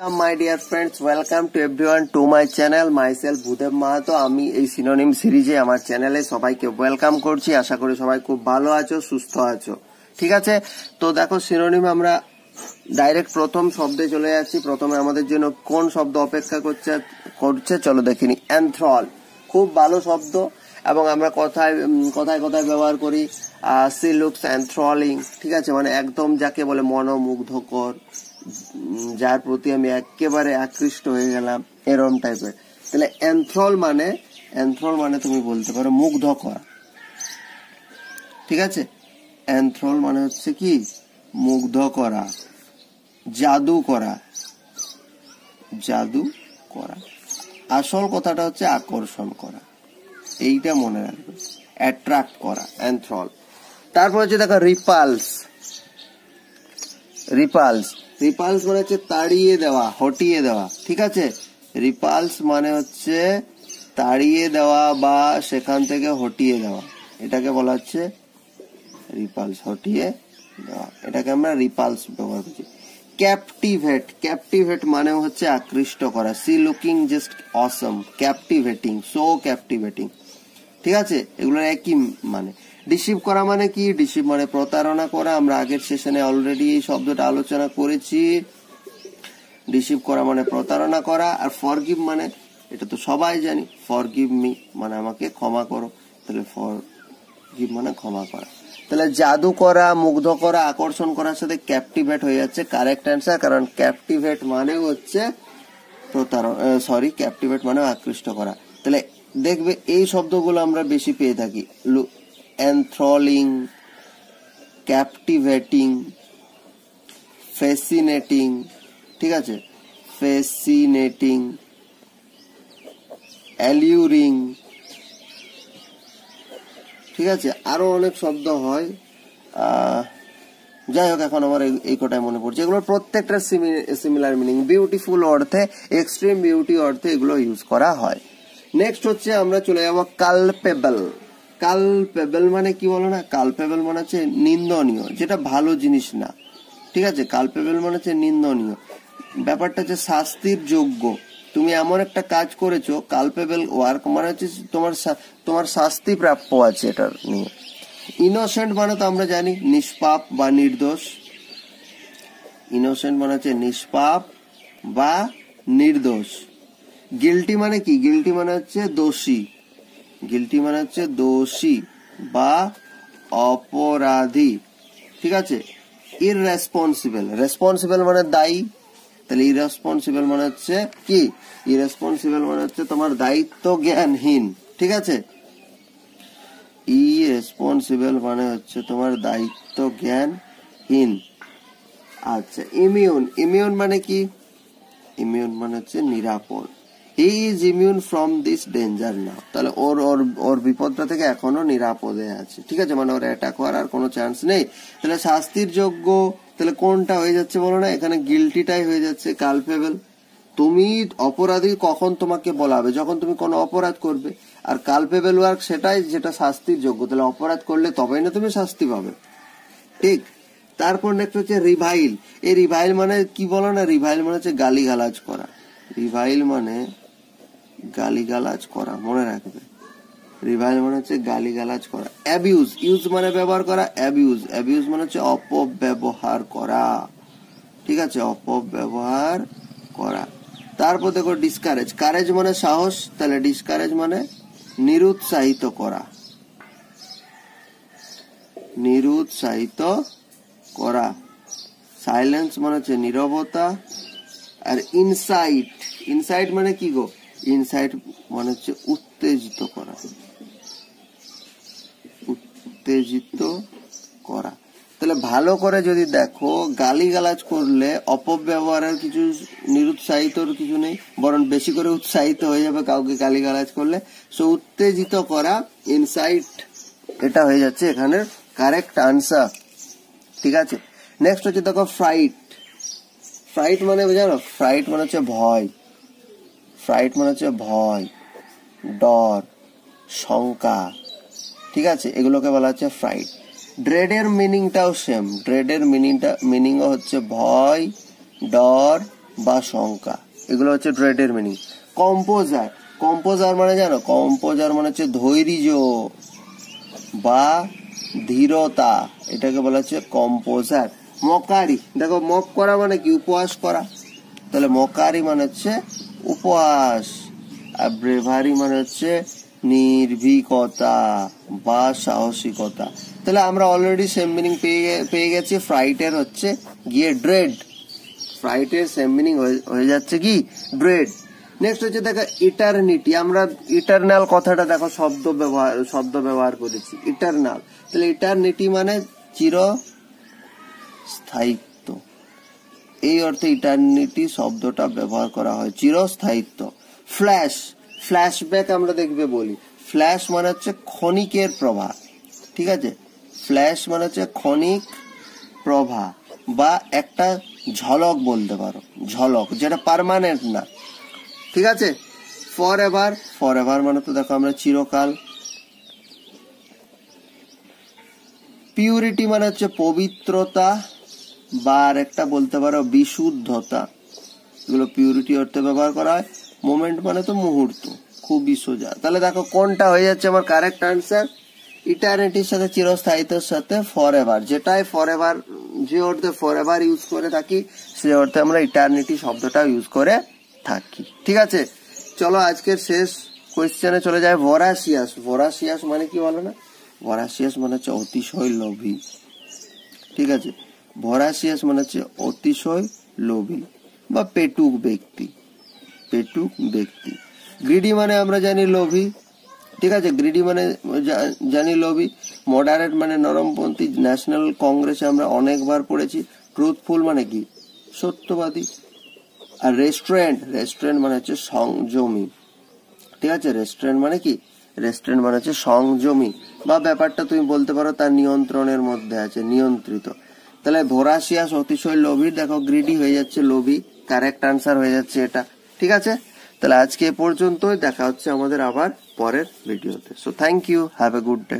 My dear friends, welcome to everyone to my channel. Myself Bhudev Mahato. আমি এই synonym সিরিজে আমার চ্যানেলে সবাইকে ওয়েলকাম করছি। আশা করি সবাই খুব ভালো আছো, সুস্থ আছো। ঠিক আছে, তো দেখো সিনোনিম আমরা ডাইরেক্ট প্রথম শব্দে চলে যাচ্ছি। প্রথমে আমাদের জন্য কোন শব্দ অপেক্ষা করছে চলো দেখিনি। এনথ্রল, খুব ভালো শব্দ এবং আমরা কথায় ব্যবহার করি। সি লুকস এনথ্রলিং, ঠিক আছে, মানে একদম যাকে বলে মনোমুগ্ধকর, যার প্রতি আমি একেবারে আকৃষ্ট হয়ে গেলাম, এরম টাইপের। তাহলে এনথ্রল মানে তুমি বলতে পারো মুগ্ধ করা। ঠিক আছে, এনথ্রল মানে হচ্ছে কি মুগ্ধ করা, জাদু করা। আসল কথাটা হচ্ছে আকর্ষণ করা, এইটা মনে রাখবে, অ্যাট্রাক্ট করা, এনথ্রল। তারপর হচ্ছে দেখো রিপালস মানে হচ্ছে তাড়িয়ে দেওয়া, হটিয়ে দেওয়া। ঠিক আছে, রিপালস মানে হচ্ছে তাড়িয়ে দেওয়া বা সেখান থেকে হটিয়ে দেওয়া, এটাকে বলা হচ্ছে রিপালস, হটিয়ে দেওয়া। এটাকে আমরা রিপালস ব্যবহার করছি। ক্যাপটিভেট মানে হচ্ছে আকৃষ্ট করা। See looking just awesome, captivating, so captivating. ঠিক আছে, এগুলোর একই মানে। ডিসিভ করা মানে কি? ডিসিভ মানে প্রতারণা করা। আমরা আগের সেশনে অলরেডি এই শব্দটা আলোচনা করেছি। ডিসিভ করা মানে প্রতারণা করা। আর ফরগিভ মানে এটা তো সবাই জানি, ফরগিভ মি মানে আমাকে ক্ষমা করো। তাহলে ফরগিভ মানে ক্ষমা করা। তাহলে জাদু করা, মুগ্ধ করা, আকর্ষণ করার সাথে ক্যাপটিভেট হয়ে যাচ্ছে কারেক্ট অ্যান্সার। কারণ ক্যাপটিভেট মানে হচ্ছে ক্যাপটিভেট মানে আকৃষ্ট করা। তাহলে দেখবে এই শব্দগুলো আমরা বেশি পেয়ে থাকি। এনথ্রলিং, ক্যাপটিভেটিং, ফ্যাসিনেটিং। ঠিক আছে, ফ্যাসিনেটিং, অ্যালিউরিং। ঠিক আছে, আরো অনেক শব্দ হয়, যাই হোক এখন আমার এই কটাই মনে পড়ছে। এগুলোর প্রত্যেকটা সিমিলার মিনিং। বিউটিফুল অর্থে, এক্সট্রিম বিউটি অর্থে এগুলো ইউজ করা হয়। নেক্সট হচ্ছে আমরা চলে যাবো কালপেবল মানে কি বলো না? কালপেবল মানে হচ্ছে নিন্দনীয়, যেটা ভালো জিনিস না। ঠিক আছে, কালপেবল মানে হচ্ছে নিন্দনীয়। ব্যাপারটা হচ্ছে শাস্তির যোগ্য। তুমি এমন একটা কাজ করেছো, কালপেবল ওয়ার্ক মানে হচ্ছে তোমার শাস্তি প্রাপ্য আছে এটার নিয়ে। ইনোসেন্ট মানে তো আমরা জানি নিষ্পাপ বা নির্দোষ। ইনোসেন্ট মানে হচ্ছে নিষ্পাপ বা নির্দোষ। গিল্টি মানে কি? গিল্টি মানে হচ্ছে দোষী বা অপরাধী। ঠিক আছে, রেসপন্সিবল মানে দায়ী। তাহলে ইরেসপন্সিবল মানে হচ্ছে কি? ইরেসপন্সিবল মানে হচ্ছে তোমার দায়িত্ব জ্ঞানহীন। ঠিক আছে, ইরেসপন্সিবল মানে হচ্ছে তোমার দায়িত্ব জ্ঞানহীন। আচ্ছা, ইমিউন মানে কি? ইমিউন মানে হচ্ছে নিরাপদ। He is immune from this danger now. তাহলে ওর বিপদটা থেকে এখনো নিরাপদে আছে। ঠিক আছে, মানে ওর অ্যাটাক হওয়ার আর কোনো চান্স নেই। তাহলে শাস্তির যোগ্য, তাহলে কোনটা হয়ে যাচ্ছে বলো না? এখানে গিল্টিটাই হয়ে যাচ্ছে কালপেবল। তুমি অপরাধী কখন তোমাকে বলাবে? যখন তুমি কোনো অপরাধ করবে। আর কালপেবল ওয়ার্ক সেটাই যেটা শাস্তির যোগ্য। তাহলে অপরাধ করলে তবেই না তুমি শাস্তি পাবে। ঠিক, তারপর নেক্সট হচ্ছে রিভাইল। এই রিভাইল মানে কি বলো না? রিভাইল মানে হচ্ছে গালিগালাজ করা। রিভাইল মানে গালিগালাজ করা, মনে রাখবে। রিভাইল মানে হচ্ছে গালিগালাজ করা। ইউজ মানে ব্যবহার করা। অ্যাবিউজ মানে হচ্ছে অপব্যবহার করা। ঠিক আছে, অপব্যবহার করা। তারপর দেখো ডিসকারেজ। কারেজ মানে সাহস, তাহলে ডিসকারেজ মানে নিরুৎসাহিত করা। সাইলেন্স মানে হচ্ছে নীরবতা। আর ইনসাইট মানে কি গো? ইনসাইট মানে হচ্ছে উত্তেজিত করা। তাহলে ভালো করে যদি দেখো, গালিগালাজ করলে অপব্যবহারের কিছু, নিরুৎসাহিতর কিছু নেই, বরং বেশি করে উৎসাহিত হয়ে যাবে কাউকে গালিগালাজ করলে। সো উত্তেজিত করা, ইনসাইট, এটা হয়ে যাচ্ছে এখানের কারেক্ট আনসার। ঠিক আছে, নেক্সট হচ্ছে দেখো ফ্রাইট মানে জানো? ফ্রাইট মানে হচ্ছে ভয়, ডর, শঙ্কা। ঠিক আছে, এগুলোকে বলা হচ্ছে ফ্রাইট। ড্রেডের মিনিংটাও সেম। ড্রেডের মিনিংও হচ্ছে ভয়, ডর, বা শঙ্কা, এগুলো হচ্ছে ড্রেডের মিনিং। কম্পোজার, কম্পোজার মানে জানো, কম্পোজার মানে হচ্ছে ধৈর্য বা ধীরতা, এটাকে বলা হচ্ছে কম্পোজার। মকারি, দেখো মক করা মানে কি, উপহাস করা, তাহলে মকারি মানে হচ্ছে উপহাস। আর ব্রেভারি মানে হচ্ছে নির্ভীকতা বা সাহসিকতা। তাহলে আমরা অলরেডি সেম মিনিং পেয়ে গেছি। ফ্রাইটের হচ্ছে গিয়ে ড্রেড, ফ্রাইটের সেম মিনিং হয়ে যাচ্ছে কি ড্রেড। নেক্সট হচ্ছে দেখো ইটারনিটি, আমরা ইটারনাল কথাটা দেখো শব্দ ব্যবহার করেছি, ইটারনাল। তাহলে ইটারনিটি মানে চিরস্থায়িত্ব, এই অর্থে ইটারনিটি শব্দটা ব্যবহার করা হয়, চিরস্থায়িত্ব। ফ্ল্যাশ, ফ্ল্যাশব্যাক আমরা দেখবে বলি, ফ্ল্যাশ মানে হচ্ছে ক্ষণিকের প্রভা, ঠিক আছে, ফ্ল্যাশ মানে হচ্ছে ক্ষণিক প্রভা বা একটা ঝলক বলতে পারো, ঝলক, যেটা পার্মানেন্ট না, ঠিক আছে। ফর এভার, ফর এভার মানে তো দেখো আমরা চিরকাল। পিউরিটি মানে হচ্ছে পবিত্রতা বা আর একটা বলতে পারো বিশুদ্ধতা, এগুলো পিউরিটি অর্থে ব্যবহার করা হয়। মোমেন্ট মানে তো মুহূর্ত, খুবই সোজা। তাহলে দেখো কোনটা হয়ে যাচ্ছে আমার কারেক্ট আনসার, ইটারনিটির সাথে চিরস্থায়িত্বের সাথে ফর এভার, যেটাই ফর এভার, যে অর্থে ফর এভার ইউজ করে থাকি সে অর্থে আমরা ইটারনিটি শব্দটা ইউজ করে থাকি, ঠিক আছে। চলো আজকের শেষ কোয়েশ্চেনে চলে যায়। ভরাসিয়াস, ভরাসিয়াস মানে কি বলো না, ভরাসিয়াস মানে হচ্ছে অতিশয় লোভী, ঠিক আছে, ভরাসিয়াস মানে হচ্ছে অতিশয় লোভী বা পেটুক ব্যক্তি, পেটুক ব্যক্তি। গ্রিডি মানে আমরা জানি লোভী, ঠিক আছে, গ্রিডি মানে জানি লোভী। মডারেট মানে নরমপন্থী, ন্যাশনাল কংগ্রেসে আমরা অনেকবার পড়েছি। ট্রুথফুল মানে কি, সত্যবাদী। আর রেস্টুরেন্ট, রেস্টুরেন্ট মানে হচ্ছে সংযমী, ঠিক আছে, রেস্টুরেন্ট মানে কি, রেস্টুরেন্ট মানে হচ্ছে সংযমী বা ব্যাপারটা তুমি বলতে পারো তার নিয়ন্ত্রণের মধ্যে আছে, নিয়ন্ত্রিত। তাহলে ভরাসিয়াস অতিশয় লোভী, দেখো গ্রিডি হয়ে যাচ্ছে লোভী, কারেক্ট আনসার হয়ে যাচ্ছে এটা, ঠিক আছে। তাহলে আজকে এ পর্যন্তই, দেখা হচ্ছে আমাদের আবার পরের ভিডিওতে। So thank you, have a good day.